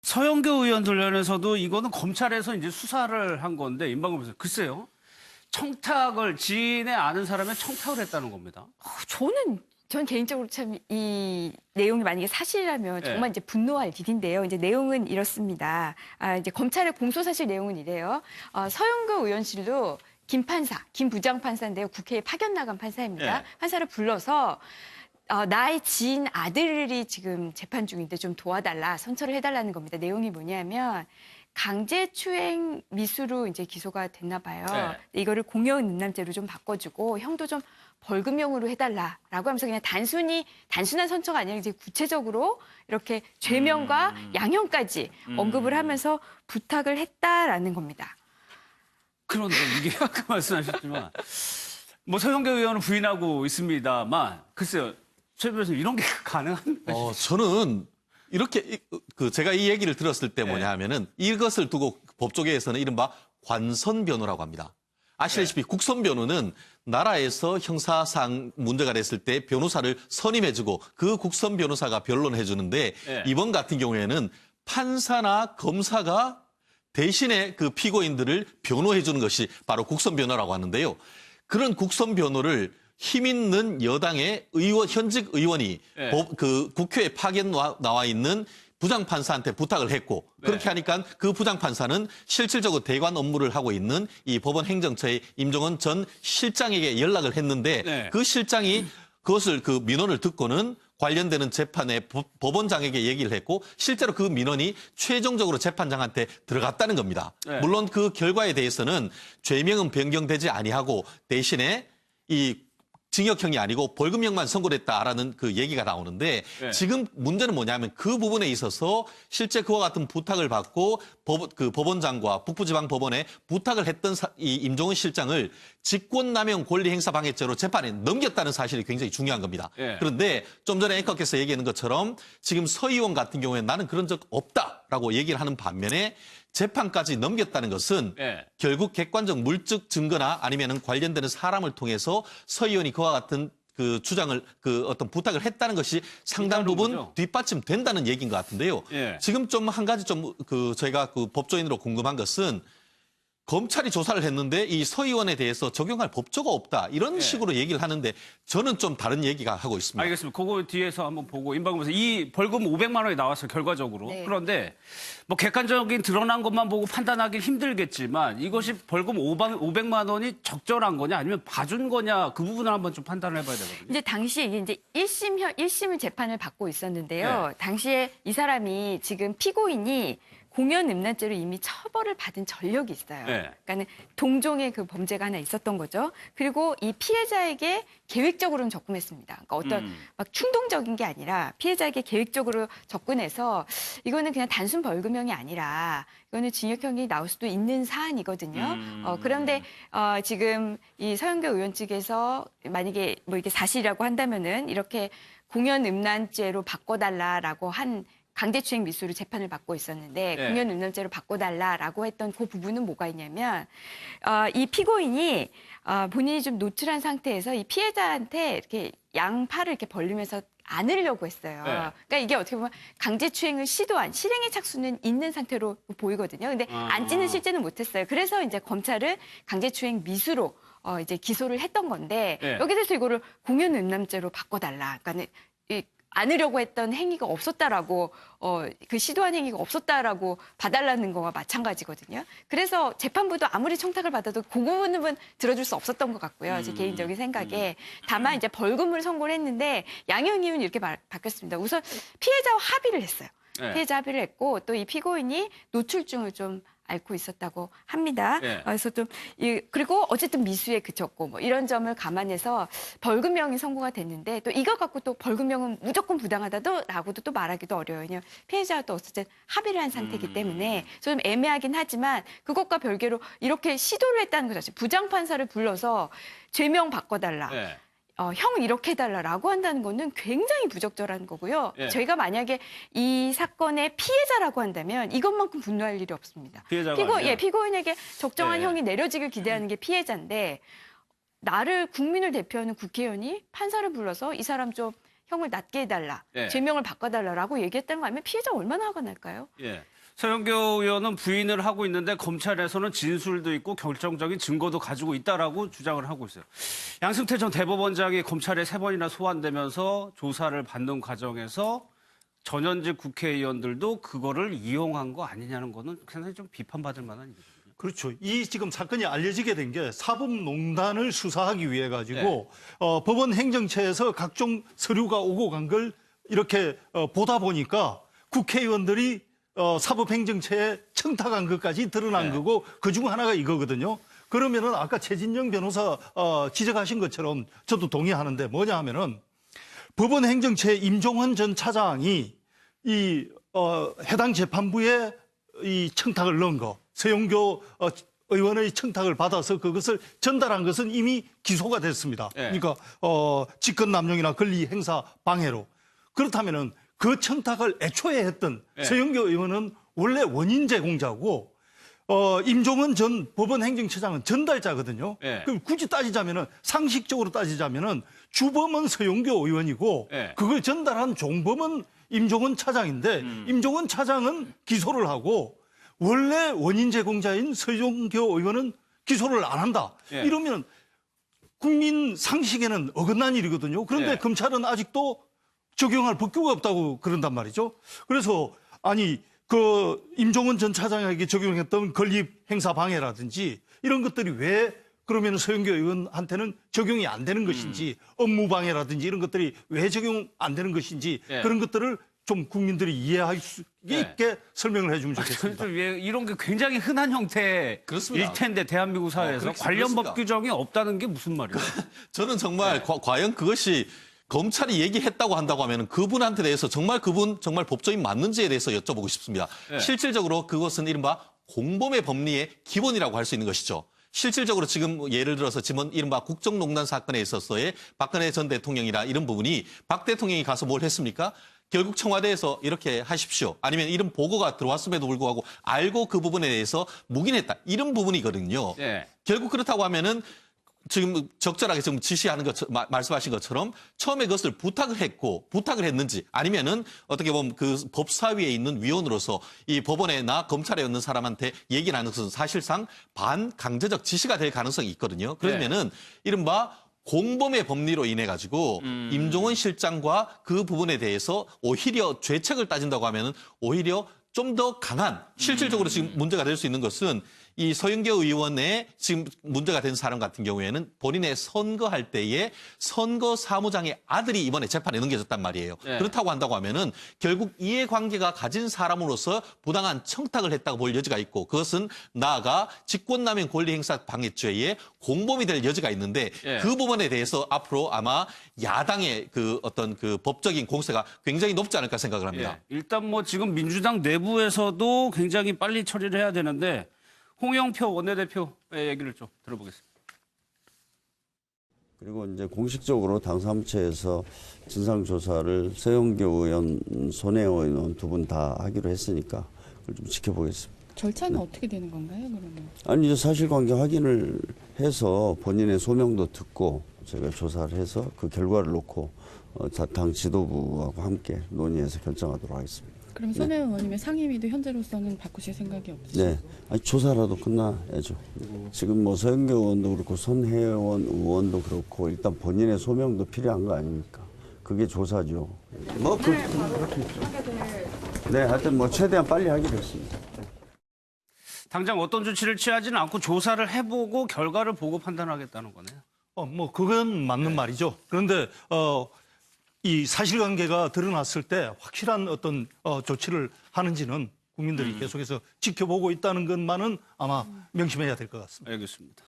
서영교 의원 관련해서도 이거는 검찰에서 이제 수사를 한 건데 임방금 글쎄요. 청탁을 지인의 아는 사람의 청탁을 했다는 겁니다. 전 개인적으로 참 이 내용이 만약에 사실이라면 정말 이제 분노할 일인데요. 이제 내용은 이렇습니다. 이제 검찰의 공소 사실 내용은 이래요. 서영교 의원실로 김 판사, 김 부장판사인데요. 국회에 파견 나간 판사입니다. 판사를 불러서 나의 지인 아들이 지금 재판 중인데 좀 도와달라, 선처를 해달라는 겁니다. 내용이 뭐냐면 강제추행 미수로 이제 기소가 됐나 봐요. 이거를 공여음란죄로 좀 바꿔주고 형도 좀 벌금형으로 해달라라고 하면서 그냥 단순한 선처가 아니라 이제 구체적으로 이렇게 죄명과 양형까지 언급을 하면서 부탁을 했다라는 겁니다. 그런데 이게 아까 말씀하셨지만 뭐 서영교 의원은 부인하고 있습니다만 글쎄요. 최 변호사님 이런 게 가능한 것이죠? 저는 이렇게 제가 이 얘기를 들었을 때 뭐냐 하면은 이것을 두고 법조계에서는 이른바 관선 변호라고 합니다. 아시다시피 국선 변호는 나라에서 형사상 문제가 됐을 때 변호사를 선임해주고 그 국선 변호사가 변론해주는데 이번 같은 경우에는 판사나 검사가 대신에 그 피고인들을 변호해주는 것이 바로 국선 변호라고 하는데요. 그런 국선 변호를 힘 있는 여당의 현직 의원이 국회에 파견 나와 있는 부장판사한테 부탁을 했고 그렇게 하니까 그 부장판사는 실질적으로 대관 업무를 하고 있는 이 법원 행정처의 임종원 전 실장에게 연락을 했는데 그 실장이 그것을 그 민원을 듣고는 관련되는 재판에 법원장에게 얘기를 했고 실제로 그 민원이 최종적으로 재판장한테 들어갔다는 겁니다. 물론 그 결과에 대해서는 죄명은 변경되지 아니하고 대신에 이 징역형이 아니고 벌금형만 선고됐다라는 그 얘기가 나오는데 지금 문제는 뭐냐면 그 부분에 있어서 실제 그와 같은 부탁을 받고 법원장과 북부지방법원에 부탁을 했던 이 임종원 실장을 직권남용 권리행사방해죄로 재판에 넘겼다는 사실이 굉장히 중요한 겁니다. 그런데 좀 전에 앵커께서 얘기하는 것처럼 지금 서 의원 같은 경우에 나는 그런 적 없다라고 얘기를 하는 반면에 재판까지 넘겼다는 것은 결국 객관적 물적 증거나 아니면은 관련되는 사람을 통해서 서 의원이 그와 같은 그 주장을 어떤 부탁을 했다는 것이 상당 부분 거죠. 뒷받침된다는 얘기인 것 같은데요. 지금 좀 한 가지 저희가 법조인으로 궁금한 것은 검찰이 조사를 했는데 이 서 의원에 대해서 적용할 법조가 없다. 이런 식으로 얘기를 하는데 저는 좀 다른 얘기가 하고 있습니다. 알겠습니다. 그거 뒤에서 한번 보고 임방금 변호사 이 벌금 500만 원이 나왔어요. 결과적으로. 그런데 뭐 객관적인 드러난 것만 보고 판단하기 힘들겠지만 이것이 벌금 500만 원이 적절한 거냐 아니면 봐준 거냐 그 부분을 한번 좀 판단을 해봐야 되거든요. 이제 당시에 이게 이제 1심 재판을 받고 있었는데요. 당시에 이 사람이 지금 피고인이 공연음란죄로 이미 처벌을 받은 전력이 있어요. 그러니까는 동종의 그 범죄가 하나 있었던 거죠. 그리고 이 피해자에게 계획적으로는 접근했습니다. 그러니까 어떤 막 충동적인 게 아니라 피해자에게 계획적으로 접근해서 이거는 그냥 단순 벌금형이 아니라 이거는 징역형이 나올 수도 있는 사안이거든요. 그런데 지금 이 서영교 의원 측에서 만약에 뭐 이게 사실이라고 한다면은 이렇게 공연음란죄로 바꿔달라라고 한 강제추행 미수로 재판을 받고 있었는데 공연음란죄로 바꿔달라라고 했던 그 부분은 뭐가 있냐면 이 피고인이 본인이 좀 노출한 상태에서 이 피해자한테 이렇게 양팔을 이렇게 벌리면서 안으려고 했어요. 그러니까 이게 어떻게 보면 강제추행을 시도한 실행의 착수는 있는 상태로 보이거든요. 근데 안지는 실제는 못했어요. 그래서 이제 검찰은 강제추행 미수로 이제 기소를 했던 건데 여기서 대해서 이거를 공연음란죄로 바꿔달라. 그러니까 안으려고 했던 행위가 없었다라고 그 시도한 행위가 없었다라고 봐달라는 거와 마찬가지거든요. 그래서 재판부도 아무리 청탁을 받아도 그 부분은 들어줄 수 없었던 것 같고요. 제 개인적인 생각에. 다만 이제 벌금을 선고를 했는데 양형 이유는 이렇게 바뀌었습니다. 우선 피해자와 합의를 했어요. 피해자 합의를 했고 또 이 피고인이 노출증을 좀 앓고 있었다고 합니다. 그래서 좀 그리고 어쨌든 미수에 그쳤고 뭐 이런 점을 감안해서 벌금형이 선고가 됐는데 또 이거 갖고 또 벌금형은 무조건 부당하다라고도 또 말하기도 어려워요. 왜냐하면 피해자와 또 어쨌든 합의를 한 상태이기 때문에 좀 애매하긴 하지만 그것과 별개로 이렇게 시도를 했다는 것 자체 부장판사를 불러서 죄명 바꿔달라. 형 이렇게 해달라라고 한다는 거는 굉장히 부적절한 거고요. 저희가 만약에 이 사건의 피해자라고 한다면 이것만큼 분노할 일이 없습니다. 피고인에게 적정한 형이 내려지길 기대하는 게 피해자인데 나를 국민을 대표하는 국회의원이 판사를 불러서 이 사람 좀 형을 낮게 해달라, 예. 죄명을 바꿔달라라고 얘기했다는 거 아니면 피해자 얼마나 화가 날까요? 예. 서영교 의원은 부인을 하고 있는데 검찰에서는 진술도 있고 결정적인 증거도 가지고 있다라고 주장을 하고 있어요. 양승태 전 대법원장이 검찰에 3번이나 소환되면서 조사를 받는 과정에서 전현직 국회의원들도 그거를 이용한 거 아니냐는 거는 상당히 좀 비판받을 만한 일이거든요. 그렇죠. 이 지금 사건이 알려지게 된 게 사법농단을 수사하기 위해 가지고 법원 행정처에서 각종 서류가 오고 간 걸 이렇게 보다 보니까 국회의원들이 사법행정처에 청탁한 것까지 드러난 거고 그중 하나가 이거거든요. 그러면은 아까 최진영 변호사 지적하신 것처럼 저도 동의하는데 뭐냐 하면은 법원 행정처의 임종원 전 차장이 이 해당 재판부에 이 청탁을 넣은 거, 서영교 의원의 청탁을 받아서 그것을 전달한 것은 이미 기소가 됐습니다. 그러니까 직권남용이나 권리행사 방해로. 그렇다면은 그 청탁을 애초에 했던 서영교 의원은 원래 원인 제공자고 임종원 전 법원 행정처장은 전달자거든요. 그럼 굳이 따지자면은 상식적으로 따지자면은 주범은 서영교 의원이고 그걸 전달한 종범은 임종원 차장인데 임종원 차장은 기소를 하고 원래 원인 제공자인 서영교 의원은 기소를 안 한다. 이러면 국민 상식에는 어긋난 일이거든요. 그런데 검찰은 아직도 적용할 법규가 없다고 그런단 말이죠. 그래서 아니 그 임종원 전 차장에게 적용했던 건립 행사 방해라든지 이런 것들이 왜 그러면 서영교 의원한테는 적용이 안 되는 것인지 업무 방해라든지 이런 것들이 왜 적용 안 되는 것인지 그런 것들을 좀 국민들이 이해할 수 있게 설명을 해주면 좋겠습니다. 이런 게 굉장히 흔한 형태일 그렇습니다. 텐데 대한민국 사회에서 관련 그렇습니다. 법 규정이 없다는 게 무슨 말이에요? 저는 정말 과연 그것이 검찰이 얘기했다고 한다고 하면 그분한테 대해서 정말 그분 정말 법조인 맞는지에 대해서 여쭤보고 싶습니다. 실질적으로 그것은 이른바 공범의 법리의 기본이라고 할 수 있는 것이죠. 실질적으로 지금 예를 들어서 지금 이른바 국정농단 사건에 있어서의 박근혜 전 대통령이나 이런 부분이 박 대통령이 가서 뭘 했습니까? 결국 청와대에서 이렇게 하십시오. 아니면 이런 보고가 들어왔음에도 불구하고 알고 그 부분에 대해서 묵인했다. 이런 부분이거든요. 결국 그렇다고 하면은 지금 적절하게 지금 지시하는 것 말씀하신 것처럼 처음에 그것을 부탁을 했는지 아니면은 어떻게 보면 그 법사위에 있는 위원으로서 이 법원에 나 검찰에 있는 사람한테 얘기를 하는 것은 사실상 반강제적 지시가 될 가능성이 있거든요. 그러면은 이른바 공범의 법리로 인해 가지고 임종원 실장과 그 부분에 대해서 오히려 죄책을 따진다고 하면은 오히려 좀 더 강한 실질적으로 지금 문제가 될 수 있는 것은 이 서영교 의원의 지금 문제가 된 사람 같은 경우에는 본인의 선거할 때에 선거 사무장의 아들이 이번에 재판에 넘겨졌단 말이에요. 그렇다고 한다고 하면은 결국 이해관계가 가진 사람으로서 부당한 청탁을 했다고 볼 여지가 있고 그것은 나아가 직권남용 권리행사 방해죄의 공범이 될 여지가 있는데 그 부분에 대해서 앞으로 아마 야당의 그 어떤 그 법적인 공세가 굉장히 높지 않을까 생각을 합니다. 일단 뭐 지금 민주당 내부에서도 굉장히 빨리 처리를 해야 되는데 홍영표 원내대표의 얘기를 좀 들어보겠습니다. 그리고 이제 공식적으로 당 사무처에서 진상조사를 서영교 의원, 손혜원 의원 두 분 다 하기로 했으니까 그걸 좀 지켜보겠습니다. 절차는 어떻게 되는 건가요, 그러면? 아니, 이제 사실관계 확인을 해서 본인의 소명도 듣고 저희가 조사를 해서 그 결과를 놓고 당 지도부하고 함께 논의해서 결정하도록 하겠습니다. 그럼 손혜원 의원님의 상임위도 현재로서는 바꾸실 생각이 없으세요? 네. 아니, 조사라도 끝나야죠. 지금 뭐 서영교 의원도 그렇고 손혜원 의원도 그렇고 일단 본인의 소명도 필요한 거 아닙니까? 그게 조사죠. 뭐 네, 하여튼 뭐 최대한 빨리 하기로 했습니다. 당장 어떤 조치를 취하지는 않고 조사를 해보고 결과를 보고 판단하겠다는 거네요. 뭐 그건 맞는 말이죠. 그런데 이 사실관계가 드러났을 때 확실한 어떤 조치를 하는지는 국민들이 계속해서 지켜보고 있다는 것만은 아마 명심해야 될 것 같습니다. 알겠습니다.